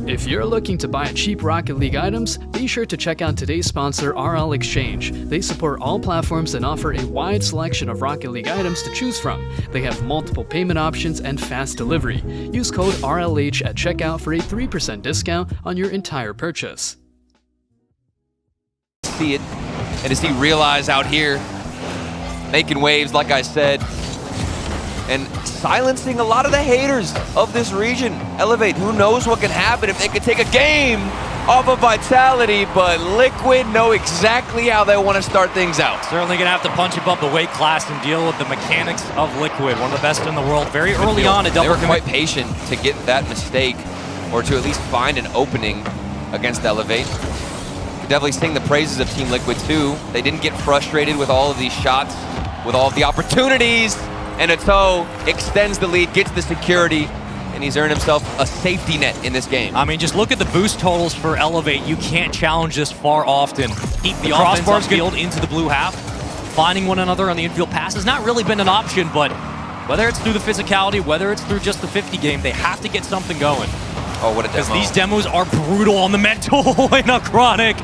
If you're looking to buy cheap Rocket League items, be sure to check out today's sponsor, RL.Exchange. They support all platforms and offer a wide selection of Rocket League items to choose from. They have multiple payment options and fast delivery. Use code RLH at checkout for a 3% discount on your entire purchase. See it, and to see Realize out here, making waves, like I said, and silencing a lot of the haters of this region. Elevate, who knows what can happen if they could take a game off of Vitality, but Liquid know exactly how they want to start things out. Certainly going to have to punch above the weight class and deal with the mechanics of Liquid, one of the best in the world. Very early on, a double They were quite patient to get that mistake, or to at least find an opening against Elevate. Could definitely sing the praises of Team Liquid too. They didn't get frustrated with all of these shots, with all of the opportunities. And Ato extends the lead, gets the security, and he's earned himself a safety net in this game. I mean, just look at the boost totals for Elevate. You can't challenge this far often. Keep the offense on field into the blue half. Finding one another on the infield pass has not really been an option, but whether it's through the physicality, whether it's through just the 50 game, they have to get something going. Oh, what a demo. Because these demos are brutal on the mental, and a Chronic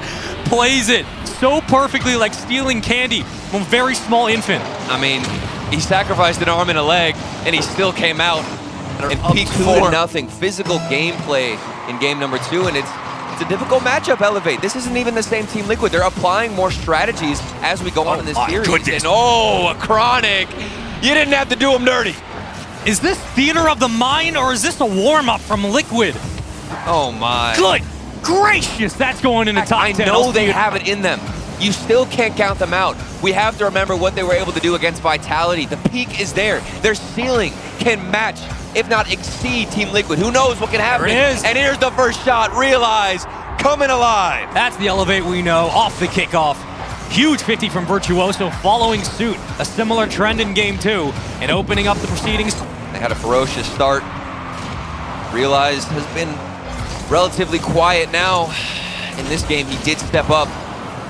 plays it so perfectly, like stealing candy from a very small infant. I mean, he sacrificed an arm and a leg, and he still came out and peaked 2-0. Physical gameplay in game number 2, and it's a difficult matchup, Elevate. This isn't even the same Team Liquid. They're applying more strategies as we go on in this series. Goodness. And oh, a Chronic. You didn't have to do him dirty. Is this theater of the mind, or is this a warm-up from Liquid? Oh my. Good gracious, that's going in the top 10. I know they have it in them. You still can't count them out. We have to remember what they were able to do against Vitality. The peak is there. Their ceiling can match, if not exceed, Team Liquid. Who knows what can happen? There it is. And here's the first shot. Realize, coming alive. That's the Elevate we know, off the kickoff. Huge 50 from Virtuoso, following suit. A similar trend in game 2, and opening up the proceedings. They had a ferocious start. Realize has been relatively quiet now. In this game, he did step up.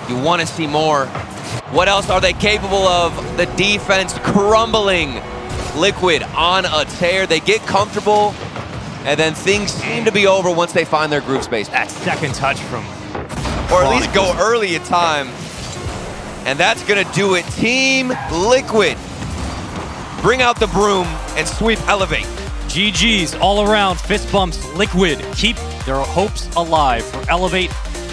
You want to see more. What else are they capable of? The defense crumbling. Liquid on a tear. They get comfortable, and then things seem to be over once they find their groove space. That second touch from or at least go early at time. And that's going to do it. Team Liquid, bring out the broom and sweep Elevate. GG's all around, fist bumps. Liquid keep their hopes alive. For Elevate,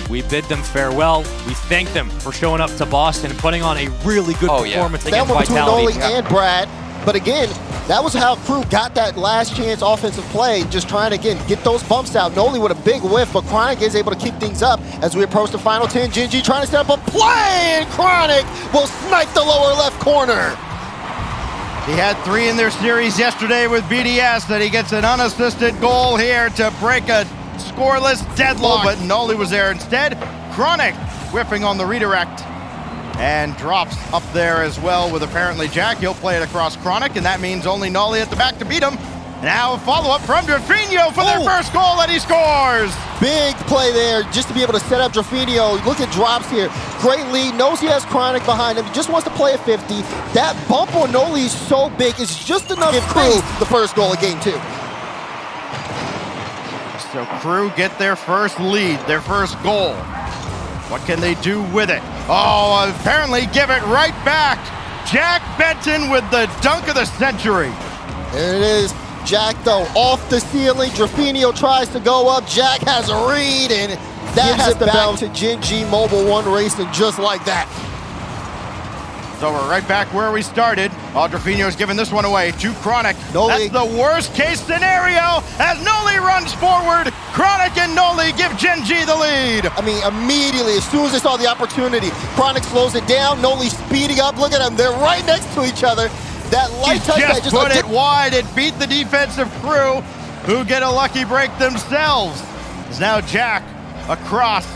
we bid them farewell. We thank them for showing up to Boston and putting on a really good performance against Vitality. That one between Noli and Brad. But again, that was how Crew got that last chance offensive play, just trying to, again, get those bumps out. Noli with a big whiff, but Chronic is able to keep things up as we approach the final 10. Gen.G trying to set up a play, and Chronic will snipe the lower left corner. He had 3 in their series yesterday with BDS, and he gets an unassisted goal here to break a scoreless deadlock, but Noli was there instead. Chronic whipping on the redirect and drops up there as well with apparently Jack. He'll play it across Chronic, and that means only Noli at the back to beat him. Now a follow-up from Drafinho for their first goal that he scores. Big play there just to be able to set up Drafinho. Look at drops here. Great lead, knows he has Chronic behind him. He just wants to play at 50. That bump on Noli is so big, it's just enough to give Crew the first goal of game 2. So Crew get their first lead, their first goal. What can they do with it? Oh, apparently give it right back. Jack Benton with the dunk of the century. There it is. Jack, though, off the ceiling. Drafinho tries to go up. Jack has a read, and that has it back to Gen.G Mobile 1 Racing just like that. So we're right back where we started. Oh, Drafinho's giving this one away to Chronic. Noli. That's the worst case scenario as Noli runs forward. Chronic and Noli give Gen.G the lead. I mean, immediately, as soon as they saw the opportunity, Chronic slows it down. Noli speeding up. Look at them. They're right next to each other. That light touch that just put it wide. It beat the defensive Crew, who get a lucky break themselves. It's now Jack across.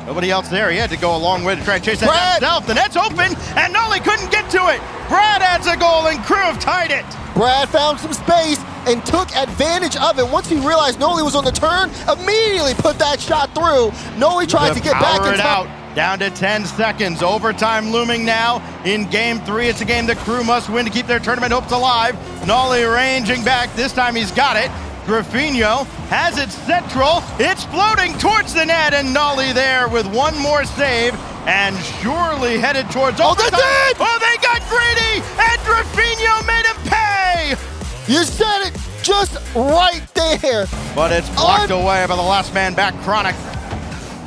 Nobody else there. He had to go a long way to try and chase that himself. The net's open, and Noli couldn't get to it. Brad adds a goal, and Crew have tied it. Brad found some space and took advantage of it. Once he realized Noli was on the turn, immediately put that shot through. Noli tried to get back in time. Down to 10 seconds. Overtime looming now in game 3. It's a game the Crew must win to keep their tournament hopes alive. Noli ranging back. This time he's got it. Graffinho has it central. It's floating towards the net, and Nolly there with one more save, and surely headed towards overtime. That's it! Oh, they got greedy, and Graffinho made him pay! You said it just right there. But it's blocked away by the last man back, Chronic.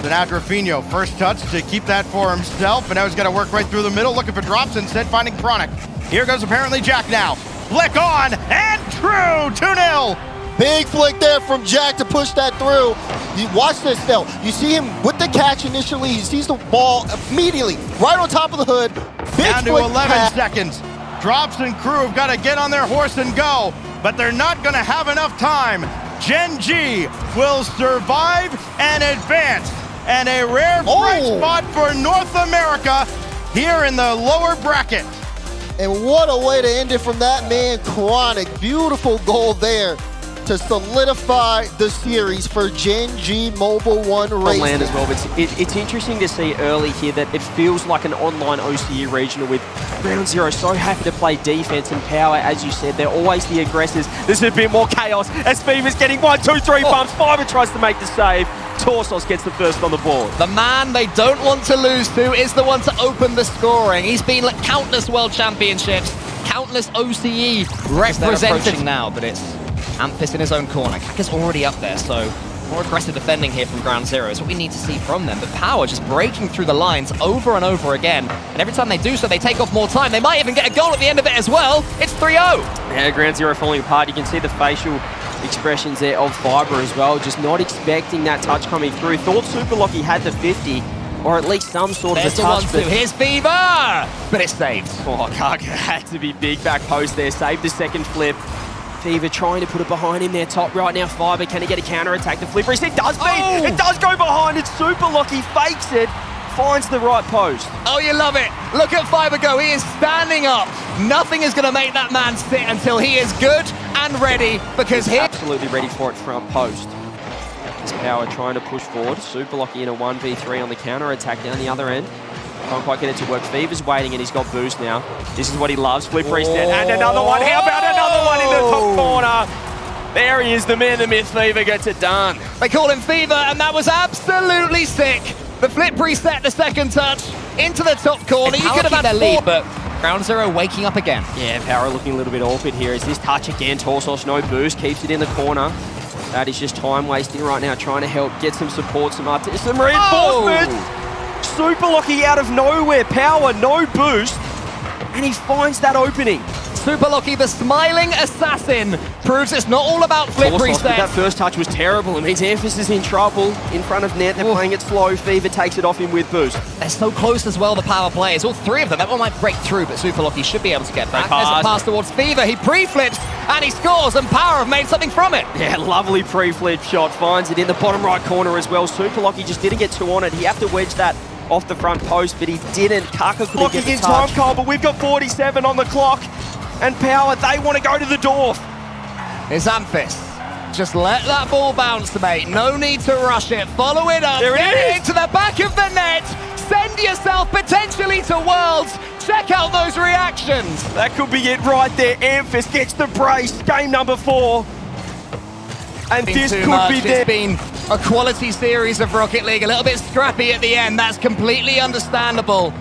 So now Graffinho, first touch to keep that for himself, and now he's got to work right through the middle, looking for drops, instead finding Chronic. Here goes apparently Jack now. Flick on, and true, 2-0. Big flick there from Jack to push that through. You watch this though. You see him with the catch initially. He sees the ball immediately right on top of the hood. Big Down to flick 11 pass. seconds. Drops and crew have got to get on their horse and go, but they're not going to have enough time. Gen.G will survive and advance. And a rare bright spot for North America here in the lower bracket. And what a way to end it from that man, Chronic. Beautiful goal there to solidify the series for Gen.G Mobile One Racing. Land as well, but it's interesting to see early here that it feels like an online OCE regional with Ground Zero so happy to play defense and power. As you said, they're always the aggressors. There's a bit more chaos as Fever's getting 1, 2, 3 bumps. Fiver tries to make the save. Torsos gets the first on the board. The man they don't want to lose to is the one to open the scoring. He's been at countless world championships, countless OCE represented now, but it's Amphis in his own corner. Kaka's already up there, so more aggressive defending here from Ground Zero is what we need to see from them. But Power just breaking through the lines over and over again, and every time they do so, they take off more time. They might even get a goal at the end of it as well. It's 3-0. Yeah, Ground Zero falling apart. You can see the facial expressions there of Fiber as well, just not expecting that touch coming through. Thought Super Lucky had the 50, or at least some sort of a touch. Here's Fever, but it's saved. Oh, Kaka had to be big back post there, saved the second flip. Fever trying to put it behind him there, top right now. Fiber, can he get a counter attack? The flipper, it does beat, it does go behind, it's Super Lucky, fakes it, finds the right post. Oh, you love it. Look at Fiber go. He is standing up. Nothing is going to make that man sit until he is good and ready, because he's absolutely ready for it front post. This Power trying to push forward. Super Lucky in a 1v3 on the counter attack down the other end. Can't quite get it to work. Fever's waiting and he's got boost now. This is what he loves. Flip reset and another one. How about another one in the top corner? There he is, the man, the myth. Fever gets it done. They call him Fever, and that was absolutely sick. The flip reset, the second touch into the top corner. You could have had their lead, but Ground Zero waking up again. Yeah, Power looking a little bit awkward here. Is this touch again? Torsos, no boost, keeps it in the corner. That is just time wasting right now, trying to help get some support, some reinforcements. Super Lucky out of nowhere. Power, no boost, and he finds that opening. Super Lucky, the smiling assassin, proves it's not all about flip reset. That first touch was terrible. It means Amphis is in trouble in front of net. They're playing it slow. Fever takes it off him with boost. They're so close as well, the Power players. All three of them. That one might break through, but Super Lucky should be able to get back. There's a pass towards Fever. He pre-flips, and he scores, and Power have made something from it. Yeah, lovely pre-flip shot. Finds it in the bottom right corner as well. Super Lucky just didn't get too on it. He had to wedge that off the front post, but he didn't. Kaka couldn't get the touch. Time, Carl, but we've got 47 on the clock. And Power, they want to go to the door. It's Amphis. Just let that ball bounce, mate. No need to rush it. Follow it up. There it is. Into the back of the net. Send yourself potentially to Worlds. Check out those reactions. That could be it right there. Amphis gets the brace. Game number 4. And this could be there. It's been a quality series of Rocket League. A little bit scrappy at the end. That's completely understandable.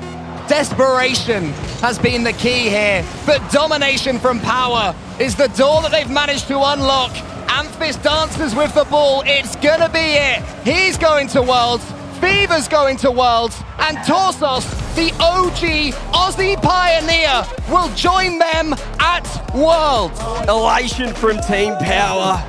Desperation has been the key here, but domination from Power is the door that they've managed to unlock. Amphis dances with the ball. It's gonna be it. He's going to Worlds. Fever's going to Worlds, and Torsos, the OG Aussie pioneer, will join them at Worlds. Elation from Team Power.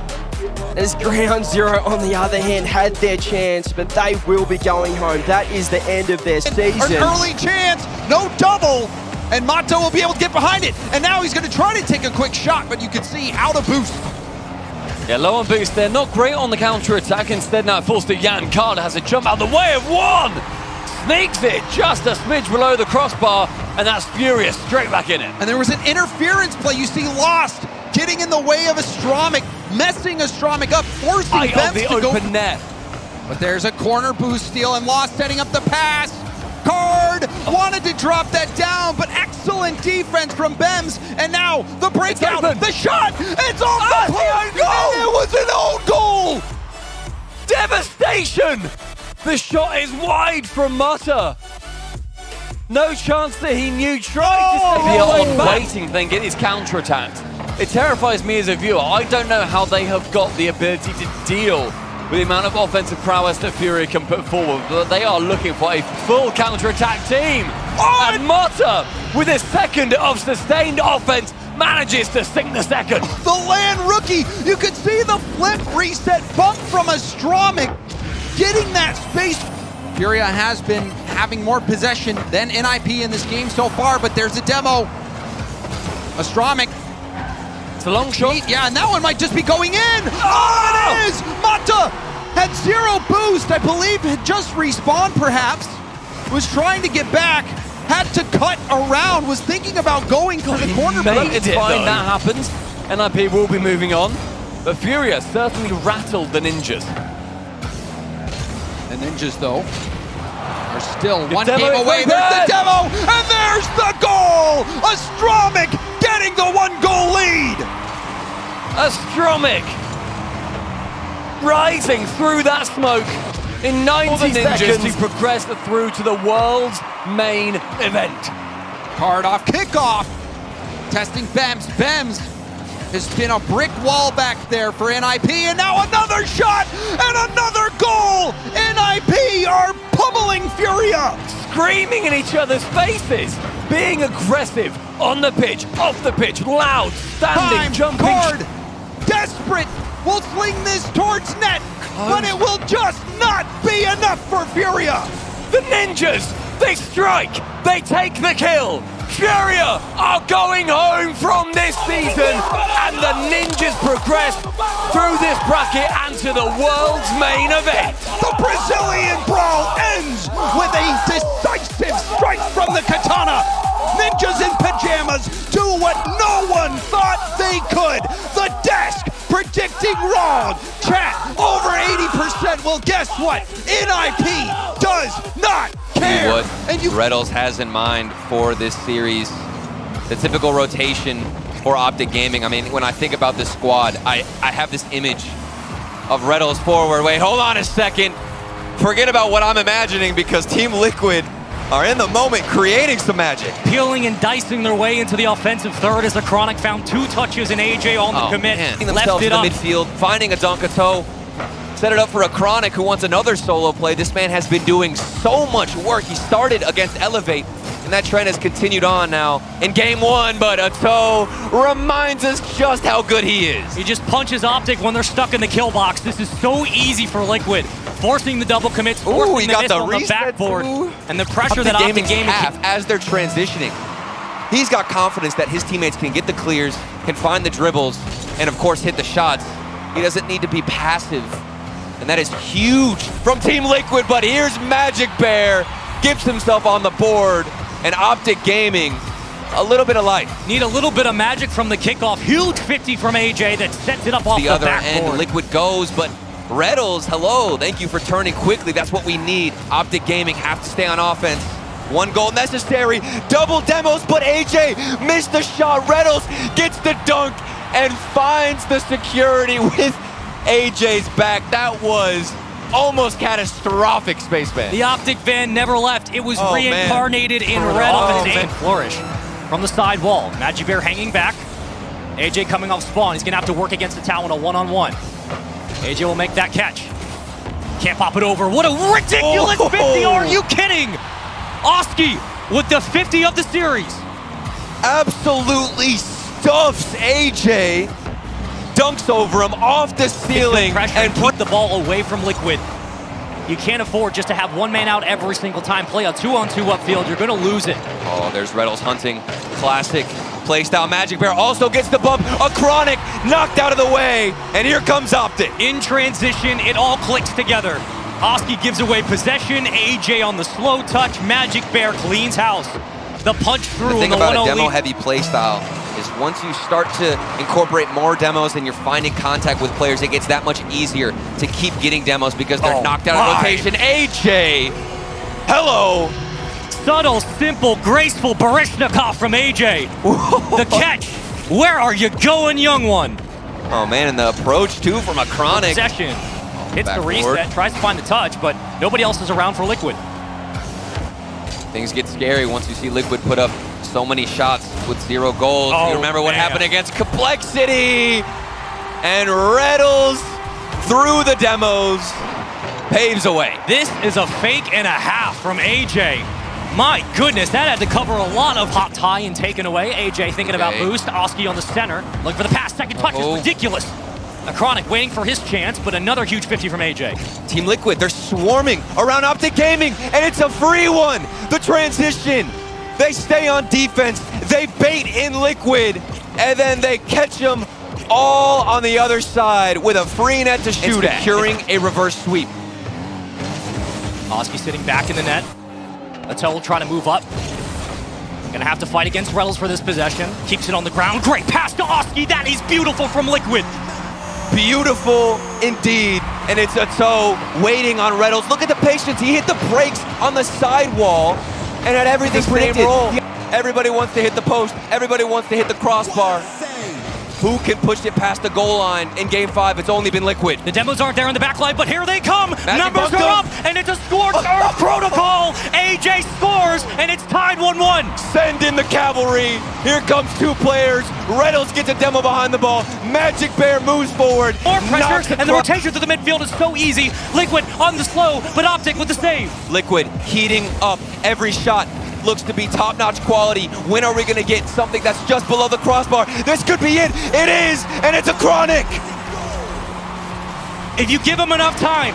As Ground Zero, on the other hand, had their chance, but they will be going home. That is the end of their season. An early chance, no double, and Mato will be able to get behind it. And now he's going to try to take a quick shot, but you can see out of boost. Yeah, low on boost there, not great on the counter-attack. Instead now forced to Jan. Carter has a jump out the way of one. Sneaks it just a smidge below the crossbar, and that's Furia straight back in it. And there was an interference play. You see Lost getting in the way of Astromic, messing Astromic up, forcing Bems to go. Open net. But there's a corner boost steal, and Lost setting up the pass. Card wanted to drop that down, but excellent defense from Bems. And now the breakout, the shot, it's off the post. It was an own goal! Devastation! The shot is wide from Mutta. No chance that he knew. Tried to stay on waiting, then get his counter-attacked. It terrifies me as a viewer. I don't know how they have got the ability to deal with the amount of offensive prowess that Furia can put forward, but they are looking for a full counter-attack team. And Mutta, with his second of sustained offense, manages to sink the second. The land rookie, you could see the flip reset bump from Astromic, getting that space. Furia has been having more possession than NIP in this game so far, but there's a demo. Astromic. It's a long shot. Yeah, and that one might just be going in. Oh, it is! Mutta had 0 boost, I believe had just respawned perhaps. Was trying to get back, had to cut around, was thinking about going for the corner. It's fine, that happens. NIP will be moving on. But Furia certainly rattled the Ninjas. The Ninjas, though, are still one demo game away. There's the demo, and there's the goal! Astromic getting the 1-goal lead! Astromic rising through that smoke in 90 seconds to progress through to the world's main event. Card off, kickoff. Testing Bems. Bems has been a brick wall back there for NIP, and now another shot and another goal! NIP are pummeling Furia! Screaming in each other's faces, being aggressive on the pitch, off the pitch, loud, standing, jumping. Card, desperate, will sling this towards net, but it will just not be enough for Furia! The Ninjas, they strike, they take the kill. Furia are going home from this season, and the Ninjas progress through this bracket and to the world's main event. The Brazilian brawl ends with a decisive strike from the katana. Ninjas in pajamas do what no one thought they could. The desk predicting wrong. Chat, over 80% will guess what? NIP does not care. What Reddles has in mind for this series, the typical rotation for Optic Gaming. I mean, when I think about this squad, I have this image of Reddles forward. Wait, hold on a second. Forget about what I'm imagining, because Team Liquid are in the moment creating some magic. Peeling and dicing their way into the offensive third as the Chronic found 2 touches in AJ on the commit. Left it up. In the midfield, finding a Donkato. Set it up for a Chronic who wants another solo play. This man has been doing so much work. He started against Elevate, and that trend has continued on now in game 1, but Ato reminds us just how good he is. He just punches Optic when they're stuck in the kill box. This is so easy for Liquid. Forcing the double commits, forcing the miss on the backboard, and the pressure that Optic Gaming have as they're transitioning. He's got confidence that his teammates can get the clears, can find the dribbles, and of course hit the shots. He doesn't need to be passive. And that is huge from Team Liquid, but here's Magic Bear, gets himself on the board, and Optic Gaming, a little bit of life. Need a little bit of magic from the kickoff. Huge 50 from AJ that sets it up off the other backboard. end, Liquid goes, but Reddles, hello, thank you for turning quickly. That's what we need. Optic Gaming have to stay on offense. 1 goal necessary, double demos, but AJ missed the shot. Reddles gets the dunk and finds the security with AJ's back. That was almost catastrophic, Spaceman. The Optic van never left. It was reincarnated in red off its aim. Flourish from the side wall. Magic Bear hanging back. AJ coming off spawn. He's going to have to work against the Talon a 1-on-1. AJ will make that catch. Can't pop it over. What a ridiculous 50. Are you kidding? Oski with the 50 of the series. Absolutely stuffs AJ. Dunks over him off the ceiling and put the ball away from Liquid. You can't afford just to have 1 man out every single time. Play a 2-on-2 upfield. You're going to lose it. Oh, there's Reddles hunting. Classic playstyle. Magic Bear also gets the bump. A Chronic knocked out of the way. And here comes Optic. In transition, it all clicks together. Oski gives away possession. AJ on the slow touch. Magic Bear cleans house. The punch through. The thing about a demo-heavy playstyle is once you start to incorporate more demos and you're finding contact with players, it gets that much easier to keep getting demos because they're knocked out of rotation. AJ, hello. subtle, simple, graceful Barishnikov from AJ. The catch. Where are you going, young one? Oh man, and the approach too from a Chronic. Possession. Hits Back the reset, forward. tries to find the touch, but nobody else is around for Liquid. Things get scary once you see Liquid put up so many shots with 0 goals. Oh, you remember what man. happened against Complexity? And Reddles through the demos paves away. This is a fake and a half from AJ. My goodness, that had to cover a lot of hot tie and taken away. AJ thinking about boost. Oski on the center. Looking for the pass. Second touch is ridiculous. A Chronic waiting for his chance, but another huge 50 from AJ. Team Liquid, they're swarming around Optic Gaming, and it's a free one. The transition. They stay on defense. They bait in Liquid, and then they catch them all on the other side with a free net to shoot at, securing a reverse sweep. Oski sitting back in the net. Attell trying to move up. Gonna have to fight against Reynolds for this possession. Keeps it on the ground. Great pass to Oski. That is beautiful from Liquid. Beautiful indeed, and it's a toe waiting on Reynolds. Look at the patience. He hit the brakes on the sidewall and had everything predicted. Everybody wants to hit the post. Everybody wants to hit the crossbar. Who can push it past the goal line in Game 5? It's only been Liquid. The demos aren't there in the back line, but here they come. Numbers bumped are him. up, and it's a score protocol. AJ scores, and it's tied 1-1. Send in the cavalry. Here comes 2 players. Reynolds gets a demo behind the ball. Magic Bear moves forward. More pressure, and the across. rotation through the midfield is so easy. Liquid on the slow, but Optic with the save. Liquid heating up every shot. Looks to be top-notch quality. When are we gonna get something that's just below the crossbar? This could be it. It is, and it's a Chronic. If you give them enough time,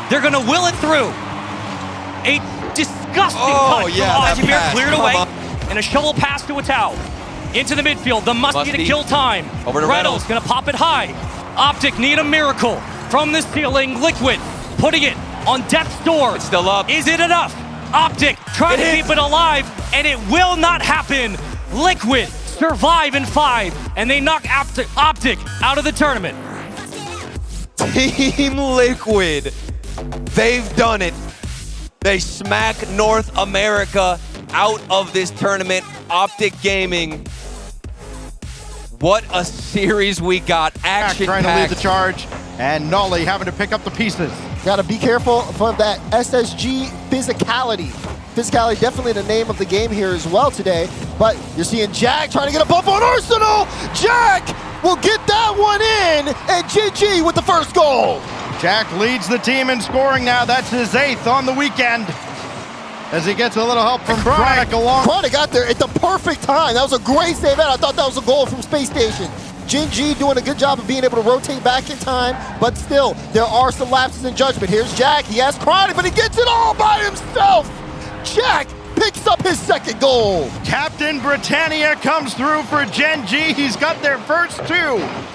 they're gonna will it through. A disgusting touch yeah, from Ozzy cleared Come away, on. and a shovel pass to Atau. Into the midfield, the Muskie to kill time. Over to Reynolds. Gonna pop it high. Optic need a miracle from the ceiling. Liquid putting it on death's door. It's still up. Is it enough? Optic trying to keep it alive, and it will not happen. Liquid survive in 5, and they knock Optic out of the tournament. Team Liquid, they've done it. They smack North America out of this tournament. Optic Gaming, what a series we got. Action trying to lead the charge, and Nolly having to pick up the pieces. Got to be careful for that SSG physicality. Physicality definitely the name of the game here as well today. But you're seeing Jack trying to get a bump on Arsenal. Jack will get that one in, and Gen.G with the first goal. Jack leads the team in scoring now. That's his 8th on the weekend. As he gets a little help from Chronic along. Chronic got there at the perfect time. That was a great save, and I thought that was a goal from Spacestation. Gen.G doing a good job of being able to rotate back in time, but still, there are some lapses in judgment. Here's Jack, he has Chronic, but he gets it all by himself. Jack picks up his 2nd goal. Captain Britannia comes through for Gen.G. He's got their first 2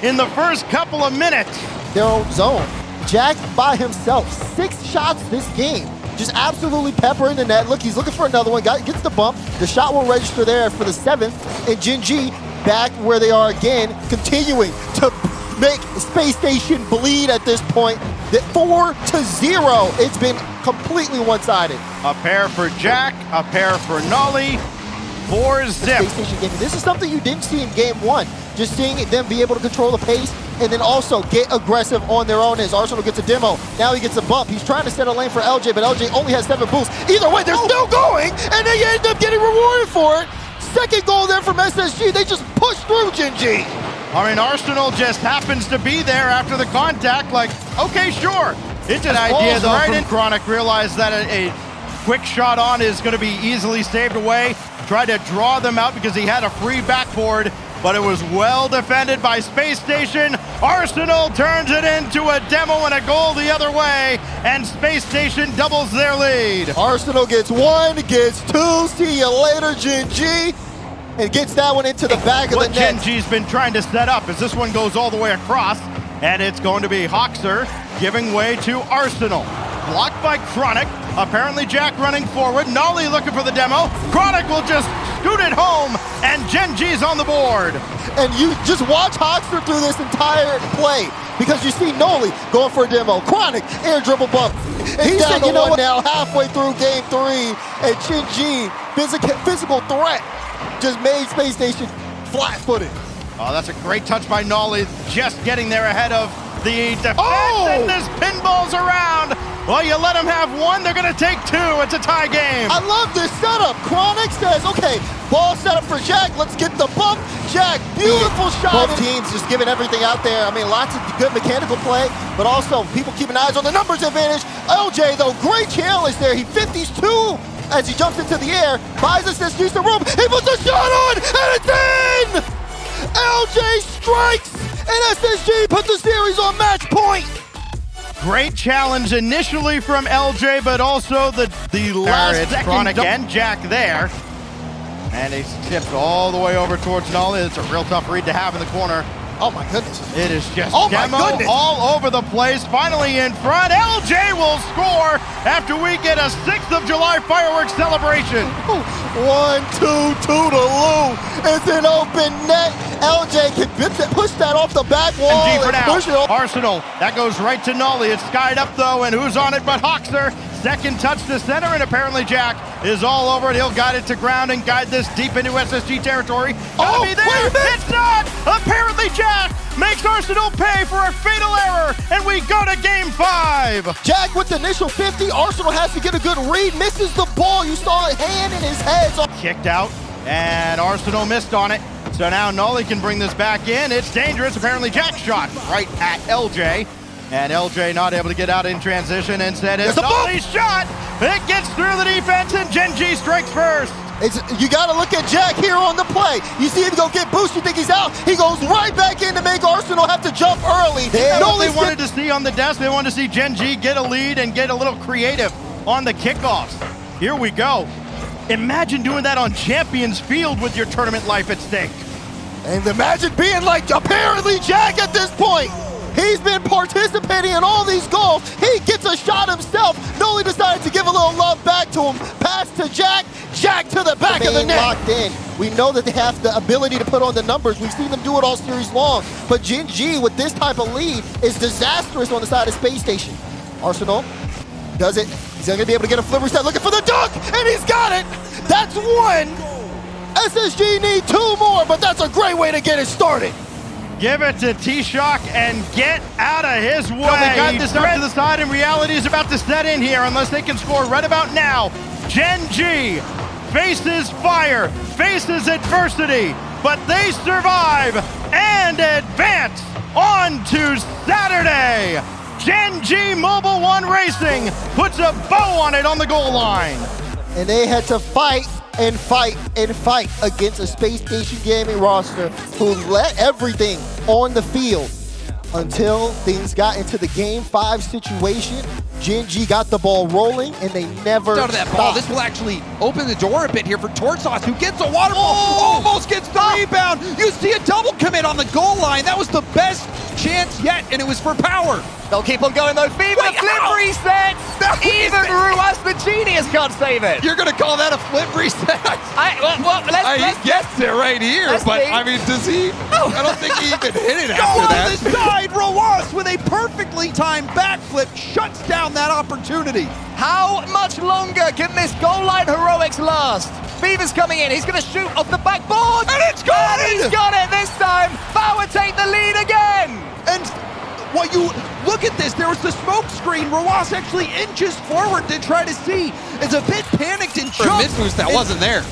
in the first couple of minutes. Their own zone. Jack by himself, 6 shots this game. Just absolutely peppering the net. Look, he's looking for another one, gets the bump. The shot will register there for the 7th, and Gen.G back where they are again, continuing to make Space Station bleed at this point. 4-0. It's been completely one-sided. A pair for Jack, a pair for Nolly, 4-zip. Space Station game. This is something you didn't see in Game 1. Just seeing them be able to control the pace and then also get aggressive on their own as Arsenal gets a demo. Now he gets a bump. He's trying to set a lane for LJ, but LJ only has 7 boosts. Either way, they're still going, and they end up getting rewarded for it. 2nd goal there from SSG. They just pushed through Gen.G. I mean, Arsenal just happens to be there after the contact, like, okay, sure. It's an idea, though, from Chronic. Realized that a quick shot on is going to be easily saved away. Tried to draw them out because he had a free backboard, but it was well defended by Space Station. Arsenal turns it into a demo and a goal the other way, and Space Station doubles their lead. Arsenal gets 1, gets 2. See you later, Gen.G. And gets that one into the back of the net. What Gen.G's been trying to set up is this one goes all the way across, and it's going to be Hoxer giving way to Arsenal. Blocked by Chronic. Apparently Jack running forward. Nolly looking for the demo. Chronic will just scoot it home and Gen.G's on the board. And you just watch Hoxter through this entire play because you see Noli going for a demo. Chronic, air dribble bump. He's down to one now halfway through game 3, and Gen.G, physical threat, just made Spacestation flat-footed. Oh, that's a great touch by Noli, just getting there ahead of the defense, and this pinballs around. Well, you let them have one, they're gonna take 2. It's a tie game. I love this setup. Chronic says, okay, ball set up for Jack. Let's get the bump. Jack, beautiful shot. Both teams just giving everything out there. I mean, lots of good mechanical play, but also people keeping eyes on the numbers advantage. LJ, though, great challenge there. He 50s 2 as he jumps into the air, buys assist, use the room. He puts a shot on, and it's in! LJ strikes, and SSG put the series on match point. Great challenge initially from LJ, but also the last second. Chronic and Jack there. And he tipped all the way over towards Noli. It's a real tough read to have in the corner. Oh my goodness. It is just demo all over the place. Finally in front. LJ will score after we get a 6th of July fireworks celebration. 1, 2, 2 to Lou. It's an open net. LJ can push that off the back wall. And G for now. Arsenal. That goes right to Noli. It's skied up though, and who's on it but Hoxter? Second touch to center, and apparently Jack is all over it. He'll guide it to ground and guide this deep into SSG territory. Gotta be there. It's not. Apparently Jack makes Arsenal pay for a fatal error, and we go to game 5. Jack with the initial 50. Arsenal has to get a good read. Misses the ball. You saw a hand in his head. Kicked out, and Arsenal missed on it. So now Noli can bring this back in. It's dangerous. Apparently Jack shot right at LJ. And LJ not able to get out in transition. Instead, it's Noli's shot. It gets through the defense, and Gen.G strikes first. You got to look at Jack here on the play. You see him go get boost. You think he's out. He goes right back in to make Arsenal have to jump early. What they wanted to see on the desk, they wanted to see Gen.G get a lead and get a little creative on the kickoffs. Here we go. Imagine doing that on Champions Field with your tournament life at stake. And imagine being like apparently Jack at this point. He's been participating in all these goals. He gets a shot himself. Noli decided to give a little love back to him. Pass to Jack. Jack to the back of the net. Locked in. We know that they have the ability to put on the numbers. We've seen them do it all series long. But Gen.G with this type of lead is disastrous on the side of Space Station. Arsenal does it. He's going to be able to get a flip reset. Looking for the dunk, and he's got it. That's 1. SSG need 2 more, but that's a great way to get it started. Give it to T-Shock and get out of his way. They got this up to the side, and reality is about to set in here unless they can score right about now. Gen.G faces fire, faces adversity, but they survive and advance on to Saturday. Gen.G Mobile 1 Racing puts a bow on it on the goal line. And they had to fight and fight and fight against a Space Station Gaming roster who let everything on the field until things got into the game 5 situation. Gen.G got the ball rolling, and they never out of that ball. This will actually open the door a bit here for Tortsauce, who gets a water ball, almost gets the rebound. You see a double commit on the goal line. That was the best chance yet, and it was for power. They'll keep on going though. Fever, flip reset. Even Ruas the genius can't save it. You're gonna call that a flip reset? Let's he gets it right here, but I mean, does he? I don't think he even hit it after that. On the side, Ruas with a perfectly timed backflip shuts down that opportunity. How much longer can this goal line heroics last? Fever's coming in. He's going to shoot off the backboard. And it's gone! And he's got it this time. Power take the lead again. And while you look at this, there was the smoke screen. Ruas actually inches forward to try to see. Is a bit panicked and jumps. For a mid-boost that wasn't there.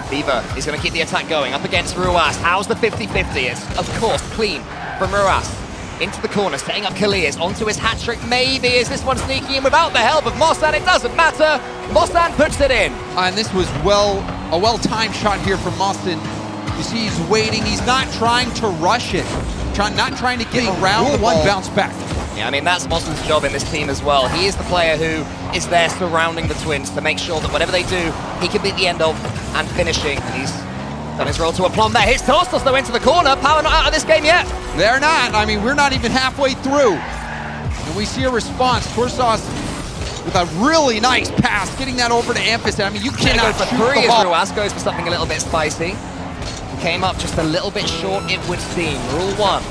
Fever is going to keep the attack going up against Ruas. How's the 50-50? It's, of course, clean from Ruas. Into the corner, setting up Kalias onto his hat trick. Maybe is this one sneaking in without the help of Mossan? It doesn't matter. Mossan puts it in. And this was a well-timed shot here from Mossan. You see he's waiting. He's not trying to rush it. Not trying to get around the one bounce back. Yeah, I mean, that's Mossan's job in this team as well. He is the player who is there surrounding the Twins to make sure that whatever they do, he can be at the end of and finishing. And he's done his role to aplomb there. Hits Tostos though into the corner. Power not out of this game yet. They're not. I mean, we're not even halfway through. And we see a response. Torsos with a really nice pass, getting that over to Amphis. I mean, you cannot for shoot three the as ball. Ruas goes for something a little bit spicy. Came up just a little bit short, it would seem. Rule 1,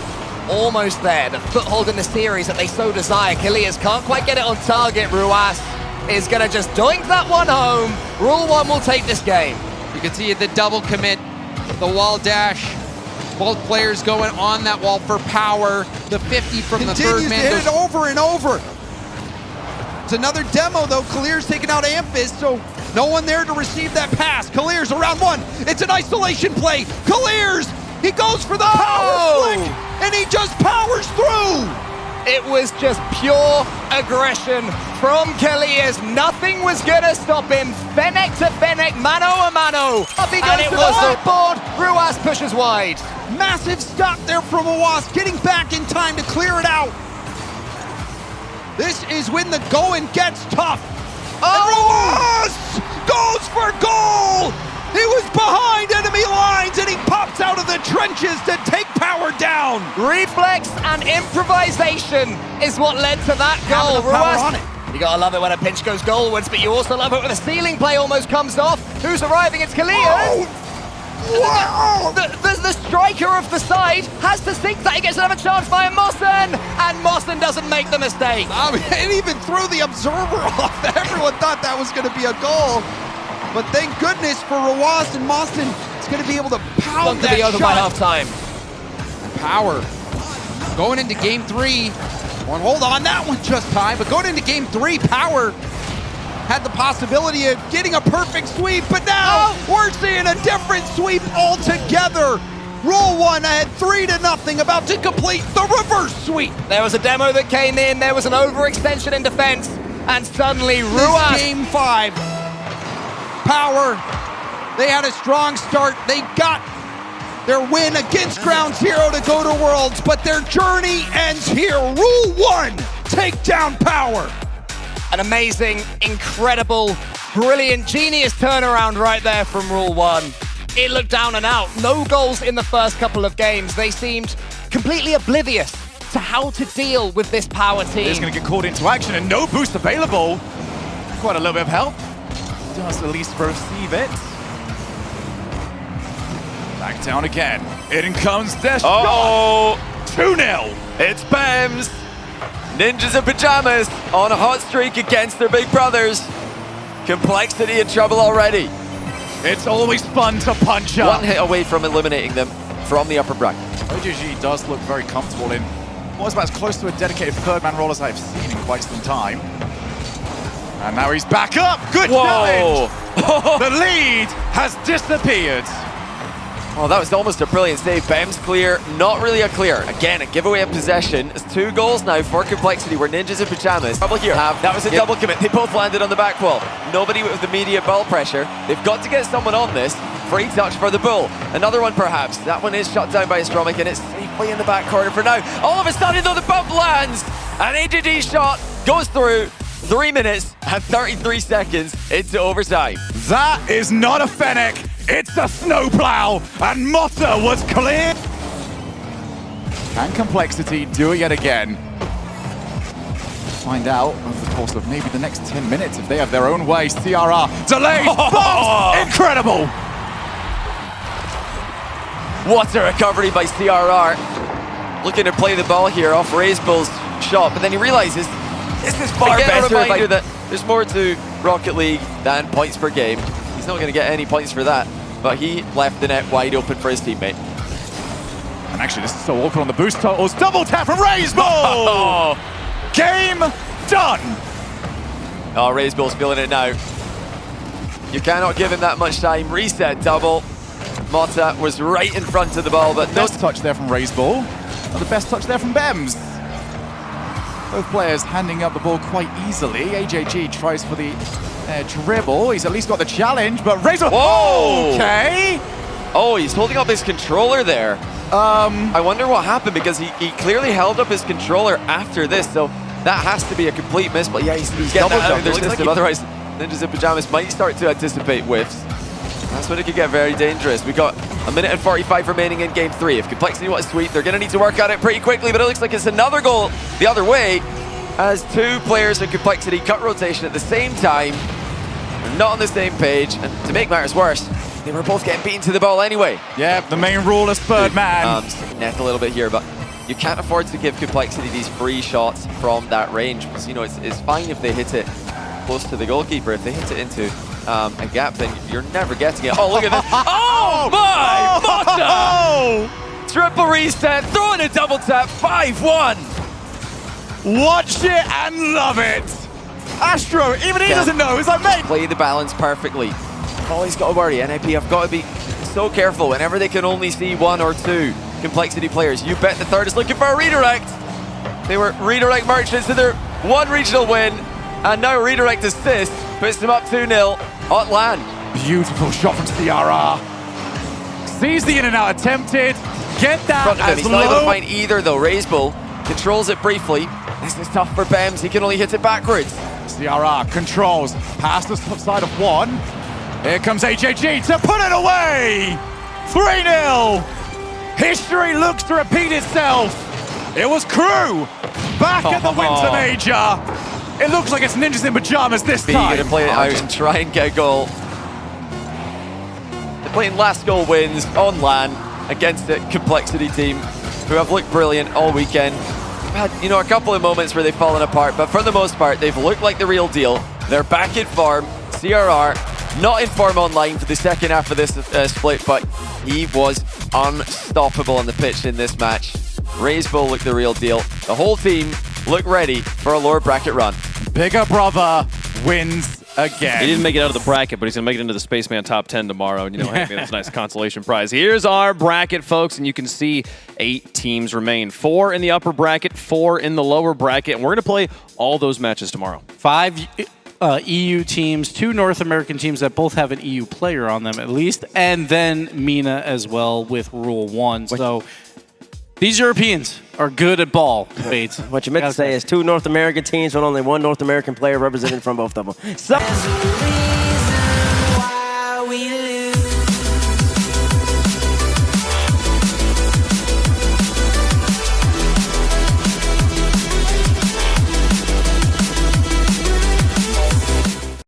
almost there. The foothold in the series that they so desire. Kilias can't quite get it on target. Ruas is going to just doink that one home. Rule 1 will take this game. You can see the double commit, the wall dash. Both players going on that wall for power. The 50 from the third man. Continues to hit it over and over. It's another demo though. Kalir's taking out Amphis, so no one there to receive that pass. Kalir's around one. It's an isolation play. Kalir's, he goes for the power flick, and he just powers through. It was just pure aggression from Kilias. Nothing was gonna stop him. Fennec to Fennec, mano a mano. Up he goes to the whiteboard. Ruas pushes wide. Massive stop there from Awas, getting back in time to clear it out. This is when the going gets tough. And Awas goes for goal. He was behind enemy lines and he pops out of the trenches to take power down. Reflex and improvisation is what led to that goal. Ruas, you gotta love it when a pinch goes goalwards, but you also love it when a ceiling play almost comes off. Who's arriving? It's Kilias. Wow. The striker of the side has to think that he gets another chance by Mossen, and Mossen doesn't make the mistake. I mean, it even threw the observer off. Everyone thought that was going to be a goal. But thank goodness for Rawas and Mossen is going to be able to pound that to be over by shot. halftime. Power. Going into game 3. Well, hold on, that one just tied. But going into game 3, Power had the possibility of getting a perfect sweep, but now we're seeing a different sweep altogether. Rule 1 ahead 3-0, about to complete the reverse sweep. There was a demo that came in, there was an overextension in defense, and suddenly Ruas. This game 5, Power, they had a strong start. They got their win against Ground Zero to go to Worlds, but their journey ends here. Rule 1, take down Power. An amazing, incredible, brilliant, genius turnaround right there from Rule 1. It looked down and out. No goals in the first couple of games. They seemed completely oblivious to how to deal with this Power team. He's going to get called into action and no boost available. Quite a little bit of help. Does at least receive it. Back down again. In comes Desh. Oh! 2-0. It's Bems. Ninjas in pajamas on a hot streak against their big brothers. Complexity in trouble already. It's always fun to punch up. One hit away from eliminating them from the upper bracket. RLCS does look very comfortable in what's about as close to a dedicated third-man role as I've seen in quite some time. And now he's back up. Good challenge. The lead has disappeared. Oh, that was almost a brilliant save. Bems clear, not really a clear. Again, a giveaway of possession. It's 2 goals now for Complexity. We're ninjas in pajamas. Double here. That was a double commit. They both landed on the back wall. Nobody with immediate ball pressure. They've got to get someone on this. Free touch for the Bull. Another one perhaps. That one is shut down by Astromic and it's safely in the back corner for now. All of a sudden though, the bump lands. An AJG shot goes through. 3 minutes and 33 seconds into overtime. That is not a Fennec. It's a snowplow, and Motta was clear. Can Complexity do it yet again? Find out over the course of maybe the next 10 minutes if they have their own way. CRR delays, bombs, incredible. What a recovery by CRR. Looking to play the ball here off Razebull's shot, but then he realizes this is far better. Reminder that there's more to Rocket League than points per game. He's not going to get any points for that, but he left the net wide open for his teammate. And actually, this is so awkward on the boost totals. Double tap from Razebull! Game done! Oh, Razebull's feeling it now. You cannot give him that much time. Reset double. Motta was right in front of the ball, but Best touch there from Razebull. And the best touch there from Bems. Both players handing up the ball quite easily. AJG tries for the dribble. He's at least got the challenge, but Razor. Whoa! Okay. Oh, he's holding up his controller there. I wonder what happened because he clearly held up his controller after this, so that has to be a complete miss. But yeah, he's getting that out of their system. Otherwise, Ninjas in Pajamas might start to anticipate whiffs. That's when it could get very dangerous. We got a minute and 45 remaining in game 3. If Complexity want to sweep, they're going to need to work on it pretty quickly, but it looks like it's another goal the other way. as two players in Complexity cut rotation at the same time. They're not on the same page, and to make matters worse, they were both getting beaten to the ball anyway. Yeah, the main rule is third man. Net a little bit here, but you can't afford to give Complexity these free shots from that range, because, you know, it's fine if they hit it close to the goalkeeper. If they hit it into a gap, then you're never getting it. Oh, look at this. Oh my! Mota! Triple reset, throw in a double tap, 5-1. Watch it and love it. Astro, even he doesn't know. He's like, mate. Play the balance perfectly. All he's got to worry, NIP have got to be so careful whenever they can only see one or two Complexity players. You bet the third is looking for a redirect. They were redirect merchants to their one regional win, and now redirect assist puts them up 2-0 on land. Beautiful shot from CRR. Sees the in and out attempted. Get that Front of him. as He's not able to low. find either though. Razebull controls it briefly. This is tough for Bems. He can only hit it backwards. CRR controls past the top side of one. Here comes HHG to put it away. 3-0. History looks to repeat itself. It was Crew back at the Winter Major. It looks like it's ninjas in pajamas this time. Going to play it out and try and get a goal. They're playing last goal wins on LAN against the Complexity team, who have looked brilliant all weekend. They've had, you know, a couple of moments where they've fallen apart, but for the most part, they've looked like the real deal. They're back in form. CRR not in form online for the second half of this split, but he was unstoppable on the pitch in this match. Razebull looked the real deal. The whole team looked ready for a lower bracket run. Bigger brother wins again. He didn't make it out of the bracket, but he's going to make it into the Spaceman top 10 tomorrow. And, you know, hey, that's a nice consolation prize. Here's our bracket, folks, and you can see 8 teams remain. 4 in the upper bracket, 4 in the lower bracket, and we're going to play all those matches tomorrow. 5 EU teams, 2 North American teams that both have an EU player on them at least, and then MENA as well with Rule 1. So these Europeans are good at ball, Bates. What you meant to say is 2 North American teams with only 1 North American player represented from both of them. So